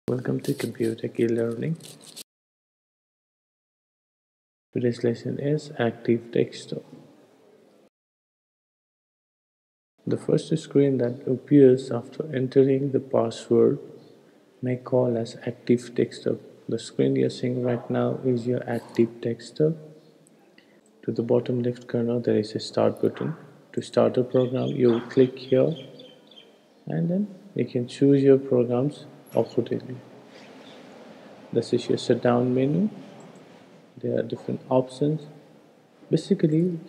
Welcome to computech-pkg learning. Today's lesson is active desktop. The first screen that appears after entering the password may call as active desktop. The screen you're seeing right now is your active desktop. To the bottom left corner there is a start button. To start a program you will click here and then you can choose your programs accordingly. This is your shutdown menu. There are different options. Basically,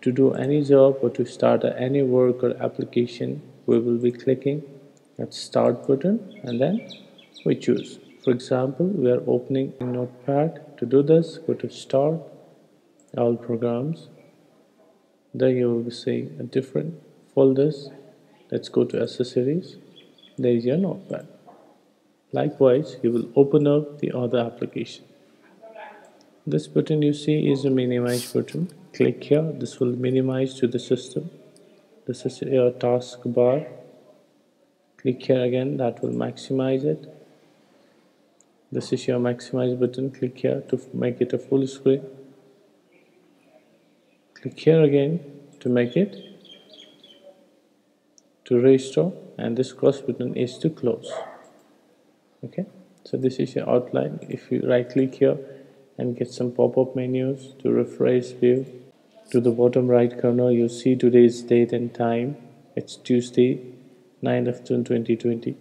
to do any job or to start any work or application, we will be clicking that start button and then we choose. For example, we are opening a notepad. To do this, go to start, all programs. There you will see different folders. Let's go to accessories. There is your notepad. Likewise, you will open up the other application. This button you see is a minimize button. Click here, this will minimize to the system. This is your taskbar. Click here again, that will maximize it. This is your maximize button. Click here to make it a full screen. Click here again to make it to restore, and this cross button is to close. Okay, so this is your outline. If you right click here and get some pop-up menus to refresh view, to the bottom right corner you see today's date and time. It's Tuesday 9th of June 2020.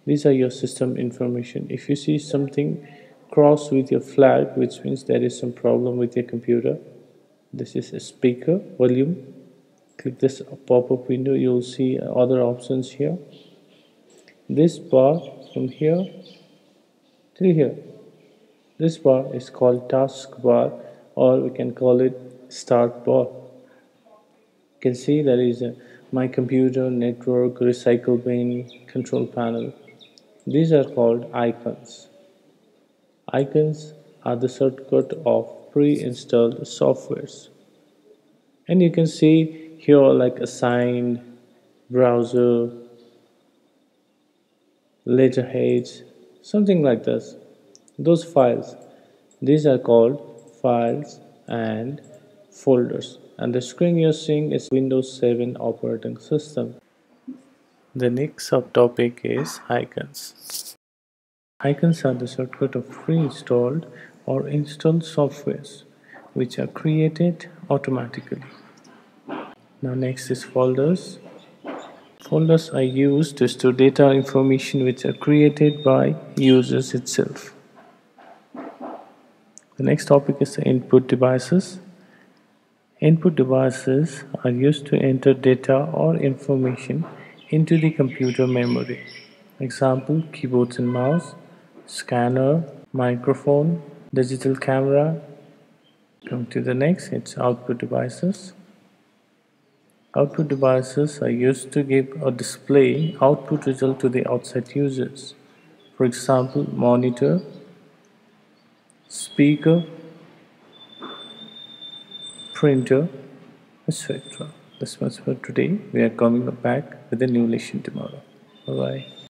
These are your system information. If you see something crossed with your flag, which means there is some problem with your computer, this is a speaker volume. Click this pop-up window, you'll see other options here. This bar from here till here, this bar is called taskbar, or we can call it start bar. You can see there is a my computer, network, recycle bin, control panel. These are called icons. Icons are the shortcut of pre-installed softwares. And you can see here like assigned, browser, letterheads, something like this. Those files, these are called files and folders, and the screen you're seeing is Windows 7 operating system. The next subtopic is icons. Icons are the shortcut of pre-installed or installed softwares which are created automatically. Now next is folders. Folders are used to store data information which are created by users itself. The next topic is the input devices. Input devices are used to enter data or information into the computer memory. Example, keyboards and mouse, scanner, microphone, digital camera. Come to the next, it's output devices. Output devices are used to give or display output result to the outside users. For example, monitor, speaker, printer, etc. That's much for today. We are coming back with a new lesson tomorrow. Bye bye.